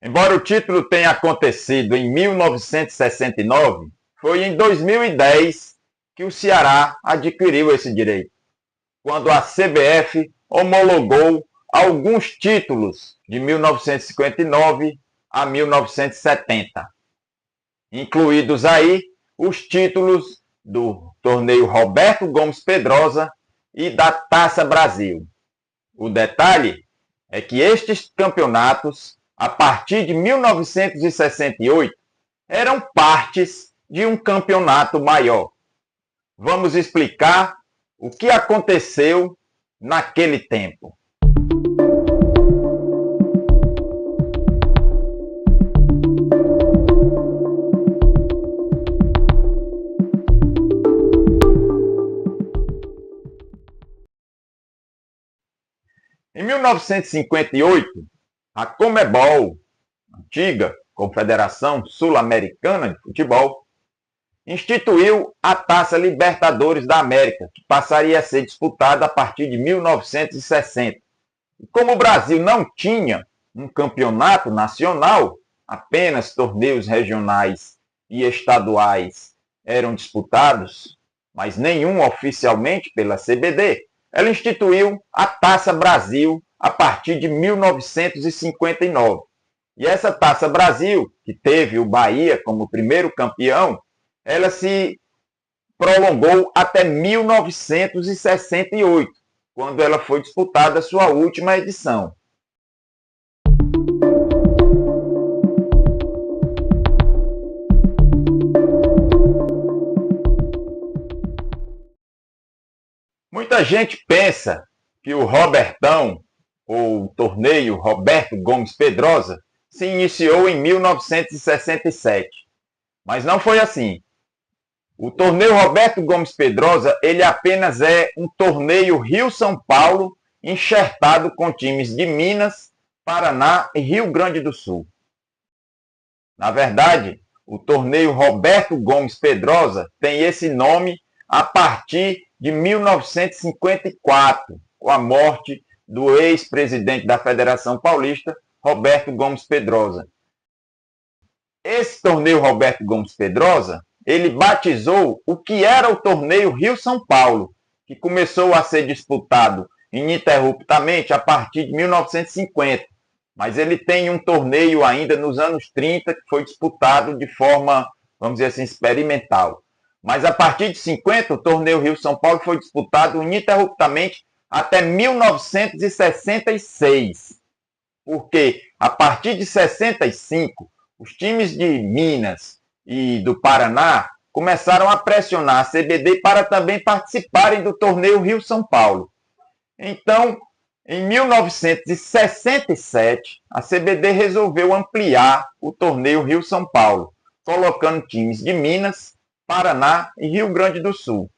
Embora o título tenha acontecido em 1969, foi em 2010 que o Ceará adquiriu esse direito, quando a CBF homologou alguns títulos de 1959 a 1970, incluídos aí os títulos do torneio Roberto Gomes Pedrosa e da Taça Brasil. O detalhe é que estes campeonatos, a partir de 1968, eram partes de um campeonato maior. Vamos explicar o que aconteceu naquele tempo. Em 1958, a Conmebol, antiga Confederação Sul-Americana de Futebol, instituiu a Taça Libertadores da América, que passaria a ser disputada a partir de 1960. E como o Brasil não tinha um campeonato nacional, apenas torneios regionais e estaduais eram disputados, mas nenhum oficialmente pela CBD, ela instituiu a Taça Brasil a partir de 1959. E essa Taça Brasil, que teve o Bahia como primeiro campeão, ela se prolongou até 1968, quando ela foi disputada a sua última edição. Muita gente pensa que o Robertão, ou o torneio Roberto Gomes Pedrosa, se iniciou em 1967. Mas não foi assim. O torneio Roberto Gomes Pedrosa, ele apenas é um torneio Rio-São Paulo, enxertado com times de Minas, Paraná e Rio Grande do Sul. Na verdade, o torneio Roberto Gomes Pedrosa tem esse nome a partir de 1954, com a morte do ex-presidente da Federação Paulista, Roberto Gomes Pedrosa. Esse torneio Roberto Gomes Pedrosa, ele batizou o que era o torneio Rio-São Paulo, que começou a ser disputado ininterruptamente a partir de 1950. Mas ele tem um torneio ainda nos anos 30 que foi disputado de forma, vamos dizer assim, experimental. Mas a partir de 50, o torneio Rio-São Paulo foi disputado ininterruptamente até 1966. Porque a partir de 65, os times de Minas e do Paraná começaram a pressionar a CBD para também participarem do torneio Rio-São Paulo. Então, em 1967, a CBD resolveu ampliar o torneio Rio-São Paulo, colocando times de Minas, Paraná e Rio Grande do Sul.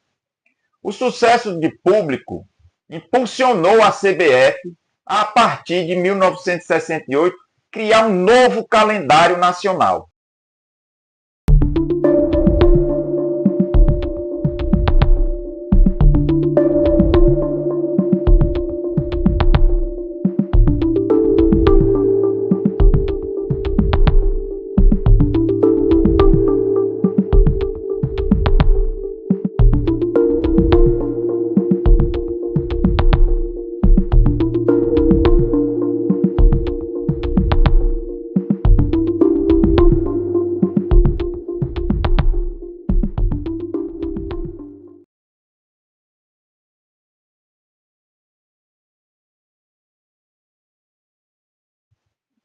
O sucesso de público impulsionou a CBF a partir de 1968 criar um novo calendário nacional.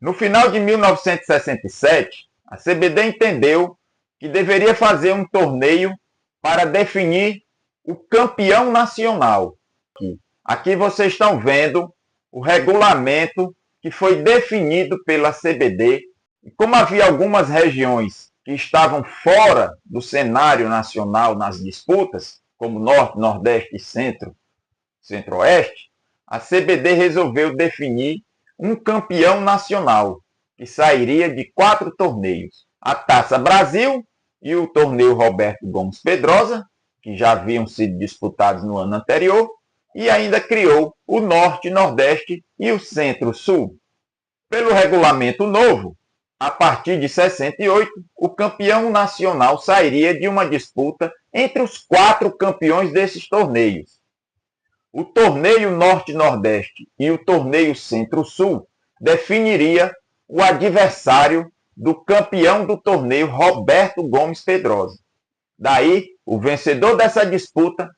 No final de 1967, a CBD entendeu que deveria fazer um torneio para definir o campeão nacional. Aqui vocês estão vendo o regulamento que foi definido pela CBD. E como havia algumas regiões que estavam fora do cenário nacional nas disputas, como Norte, Nordeste e Centro-Oeste, a CBD resolveu definir um campeão nacional, que sairia de 4 torneios. A Taça Brasil e o torneio Roberto Gomes Pedrosa, que já haviam sido disputados no ano anterior, e ainda criou o Norte, Nordeste e o Centro-Sul. Pelo regulamento novo, A partir de 68, o campeão nacional sairia de uma disputa entre os 4 campeões desses torneios. O torneio Norte-Nordeste e o torneio Centro-Sul definiria o adversário do campeão do torneio, Roberto Gomes Pedrosa. Daí, o vencedor dessa disputa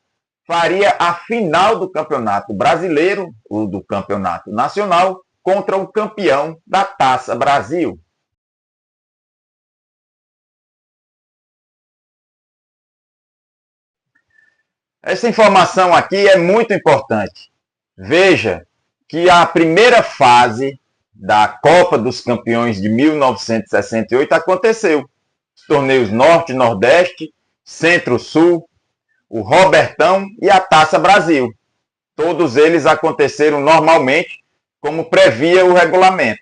faria a final do Campeonato Brasileiro, ou do Campeonato Nacional, contra o campeão da Taça Brasil. Essa informação aqui é muito importante. Veja que a primeira fase da Copa dos Campeões de 1968 aconteceu. Os torneios Norte, Nordeste, Centro-Sul, o Robertão e a Taça Brasil. Todos eles aconteceram normalmente, como previa o regulamento.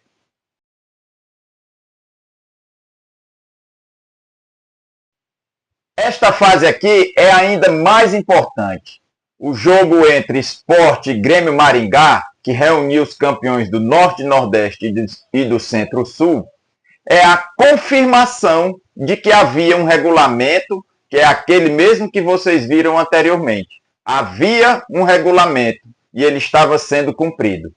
Esta fase aqui é ainda mais importante. O jogo entre Sport e Grêmio Maringá, que reuniu os campeões do Norte, Nordeste e do Centro-Sul, é a confirmação de que havia um regulamento, que é aquele mesmo que vocês viram anteriormente. Havia um regulamento e ele estava sendo cumprido.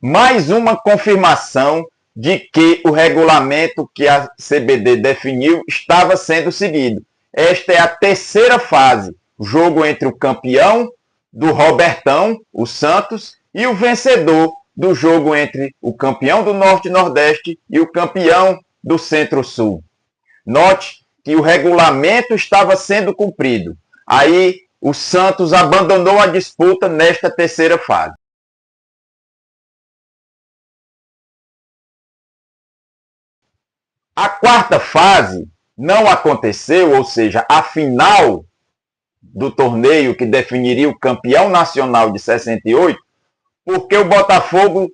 Mais uma confirmação de que o regulamento que a CBD definiu estava sendo seguido. Esta é a terceira fase, o jogo entre o campeão do Robertão, o Santos, e o vencedor do jogo entre o campeão do Norte e Nordeste e o campeão do Centro-Sul. Note que o regulamento estava sendo cumprido. Aí o Santos abandonou a disputa nesta terceira fase. A quarta fase não aconteceu, ou seja, a final do torneio que definiria o campeão nacional de 68, porque o Botafogo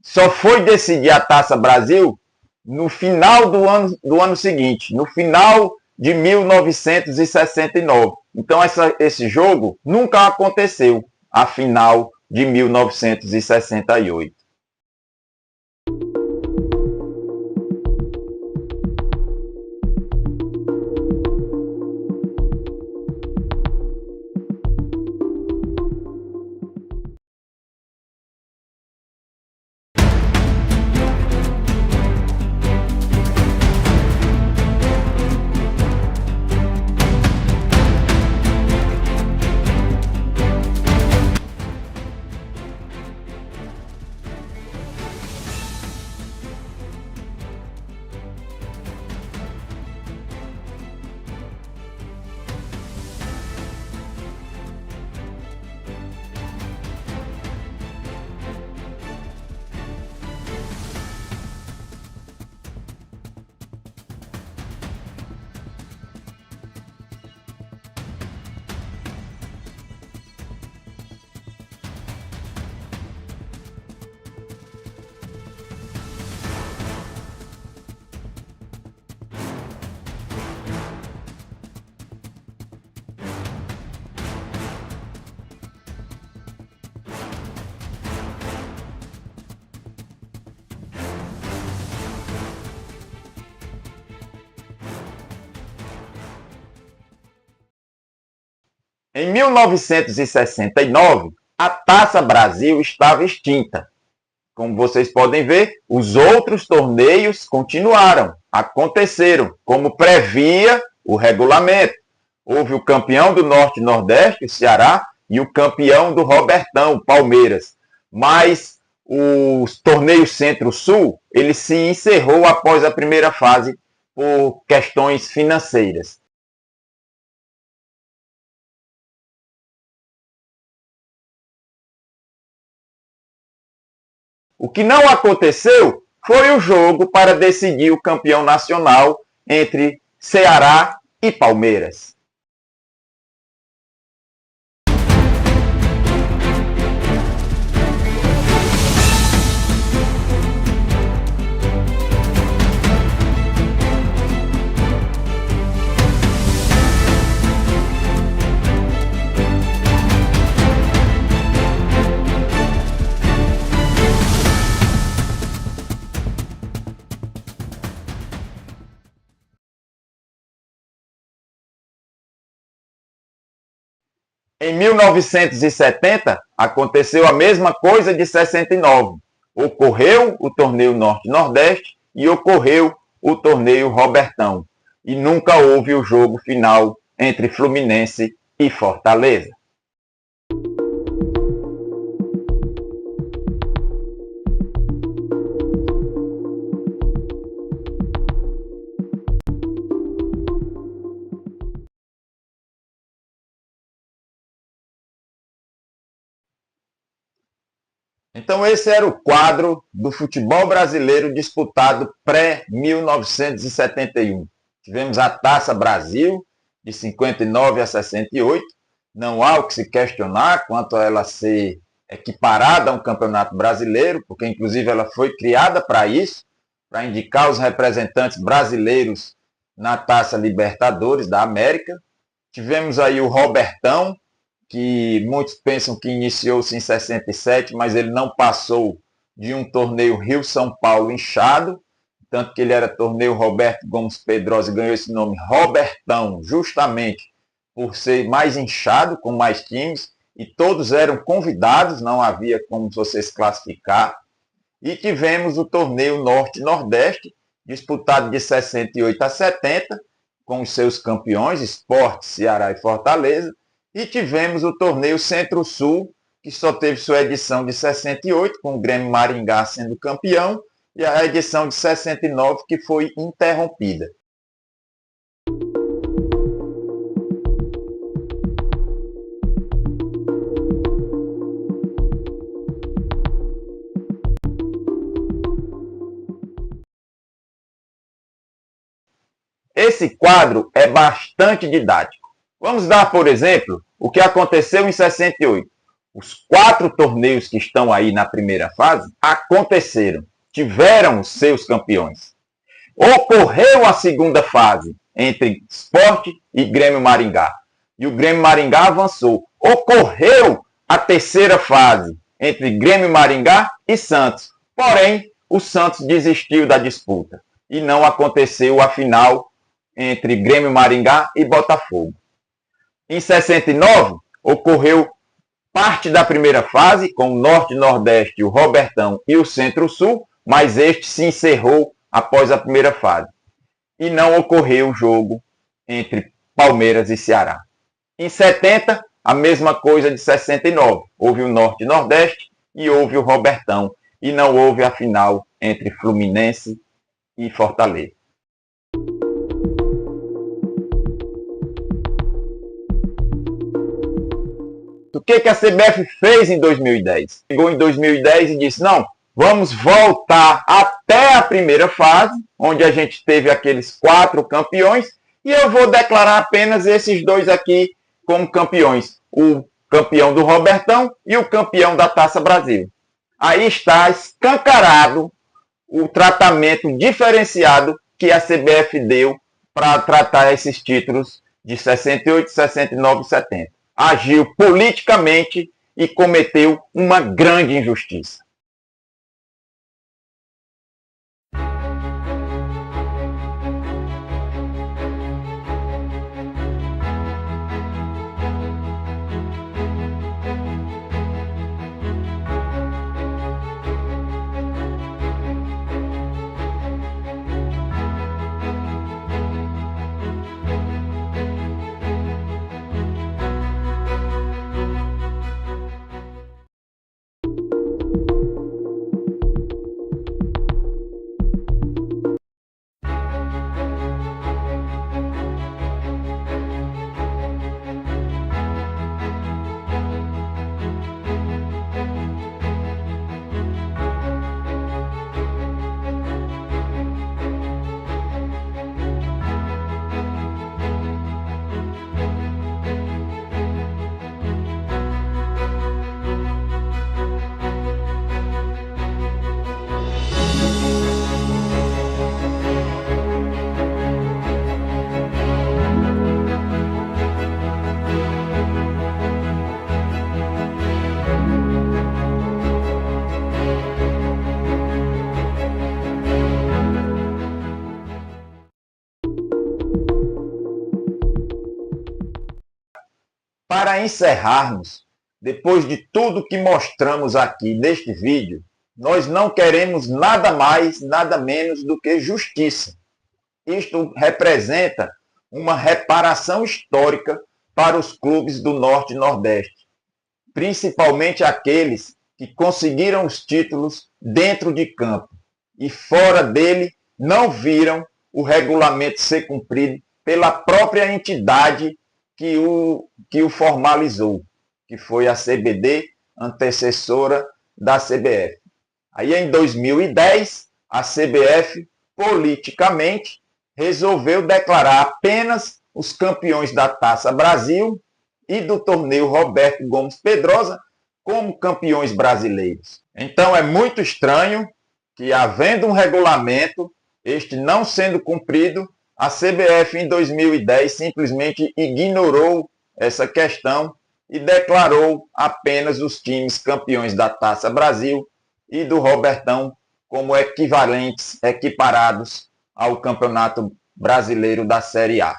só foi decidir a Taça Brasil no final do ano seguinte, no final de 1969. Então esse jogo nunca aconteceu, a final de 1968. Em 1969, a Taça Brasil estava extinta. Como vocês podem ver, os outros torneios continuaram, aconteceram, como previa o regulamento. Houve o campeão do Norte e Nordeste, o Ceará, e o campeão do Robertão, o Palmeiras. Mas o torneio Centro-Sul, ele se encerrou após a primeira fase por questões financeiras. O que não aconteceu foi o jogo para decidir o campeão nacional entre Ceará e Palmeiras. Em 1970, aconteceu a mesma coisa de 69. Ocorreu o torneio Norte-Nordeste e ocorreu o torneio Robertão. E nunca houve o jogo final entre Fluminense e Fortaleza. Então esse era o quadro do futebol brasileiro disputado pré-1971. Tivemos a Taça Brasil, de 59 a 68. Não há o que se questionar quanto a ela ser equiparada a um campeonato brasileiro, porque inclusive ela foi criada para isso, para indicar os representantes brasileiros na Taça Libertadores da América. Tivemos aí o Robertão, que muitos pensam que iniciou-se em 67, mas ele não passou de um torneio Rio-São Paulo inchado, tanto que ele era torneio Roberto Gomes Pedrosa e ganhou esse nome Robertão, justamente por ser mais inchado, com mais times, e todos eram convidados, não havia como você se classificar. E tivemos o torneio Norte-Nordeste, disputado de 68 a 70, com os seus campeões, Sport, Ceará e Fortaleza. E tivemos o torneio Centro-Sul, que só teve sua edição de 68, com o Grêmio Maringá sendo campeão, e a edição de 69, que foi interrompida. Esse quadro é bastante didático. Vamos dar, por exemplo, o que aconteceu em 68. Os 4 torneios que estão aí na primeira fase aconteceram, tiveram os seus campeões. Ocorreu a segunda fase entre Sport e Grêmio Maringá. E o Grêmio Maringá avançou. Ocorreu a terceira fase entre Grêmio Maringá e Santos. Porém, o Santos desistiu da disputa. E não aconteceu a final entre Grêmio Maringá e Botafogo. Em 69, ocorreu parte da primeira fase, com o Norte-Nordeste, o Robertão e o Centro-Sul, mas este se encerrou após a primeira fase. E não ocorreu o jogo entre Palmeiras e Ceará. Em 70, a mesma coisa de 69. Houve o Norte-Nordeste e houve o Robertão. E não houve a final entre Fluminense e Fortaleza. O que a CBF fez em 2010? Chegou em 2010 e disse, não, vamos voltar até a primeira fase, onde a gente teve aqueles 4 campeões, e eu vou declarar apenas esses 2 aqui como campeões. O campeão do Robertão e o campeão da Taça Brasil. Aí está escancarado o tratamento diferenciado que a CBF deu para tratar esses títulos de 68, 69 e 70. Agiu politicamente e cometeu uma grande injustiça. Para encerrarmos, depois de tudo que mostramos aqui neste vídeo, nós não queremos nada mais, nada menos do que justiça. Isto representa uma reparação histórica para os clubes do Norte e Nordeste, principalmente aqueles que conseguiram os títulos dentro de campo e fora dele não viram o regulamento ser cumprido pela própria entidade que o formalizou, que foi a CBD, antecessora da CBF. Aí em 2010, a CBF, politicamente, resolveu declarar apenas os campeões da Taça Brasil e do torneio Roberto Gomes Pedrosa como campeões brasileiros. Então é muito estranho que, havendo um regulamento, este não sendo cumprido, a CBF em 2010 simplesmente ignorou essa questão e declarou apenas os times campeões da Taça Brasil e do Robertão como equiparados ao Campeonato Brasileiro da Série A.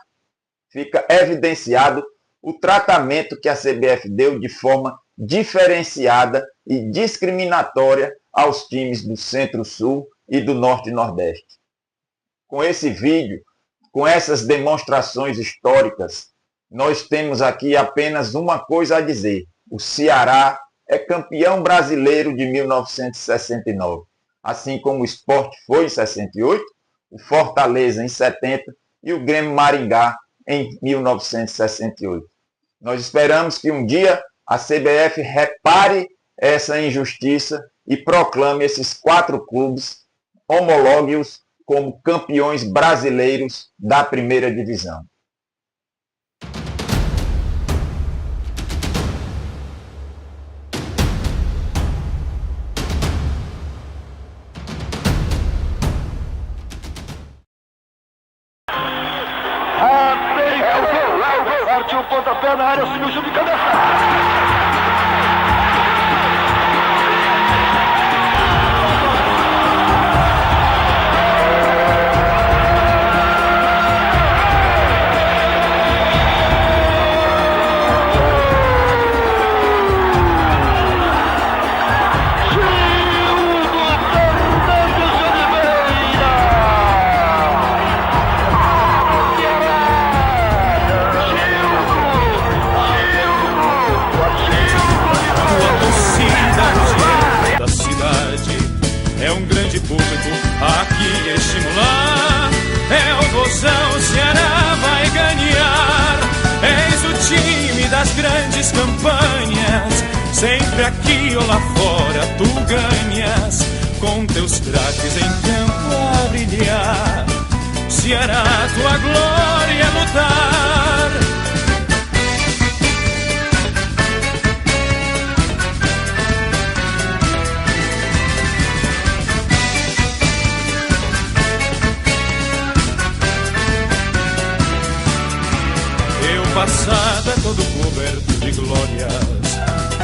Fica evidenciado o tratamento que a CBF deu de forma diferenciada e discriminatória aos times do Centro-Sul e do Norte e Nordeste. Com esse vídeo, com essas demonstrações históricas, nós temos aqui apenas uma coisa a dizer: o Ceará é campeão brasileiro de 1969, assim como o Sport foi em 68, o Fortaleza em 70 e o Grêmio Maringá em 1968. Nós esperamos que um dia a CBF repare essa injustiça e proclame esses 4 clubes, homologue-os como campeões brasileiros da primeira divisão. Partiu o pontapé na área, subiu, chute de cabeça. É um grande público aqui estimular. É o Vozão, o Ceará vai ganhar. Eis o time das grandes campanhas. Sempre aqui ou lá fora tu ganhas. Com teus craques em campo a brilhar. Ceará, tua glória é lutar. Passado é todo coberto de glórias.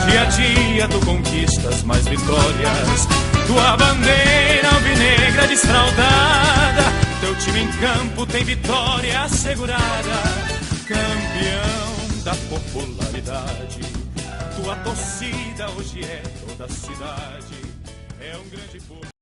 Dia a dia tu conquistas mais vitórias. Tua bandeira alvinegra desfraldada. Teu time em campo tem vitória assegurada. Campeão da popularidade. Tua torcida hoje é toda a cidade. É um grande povo.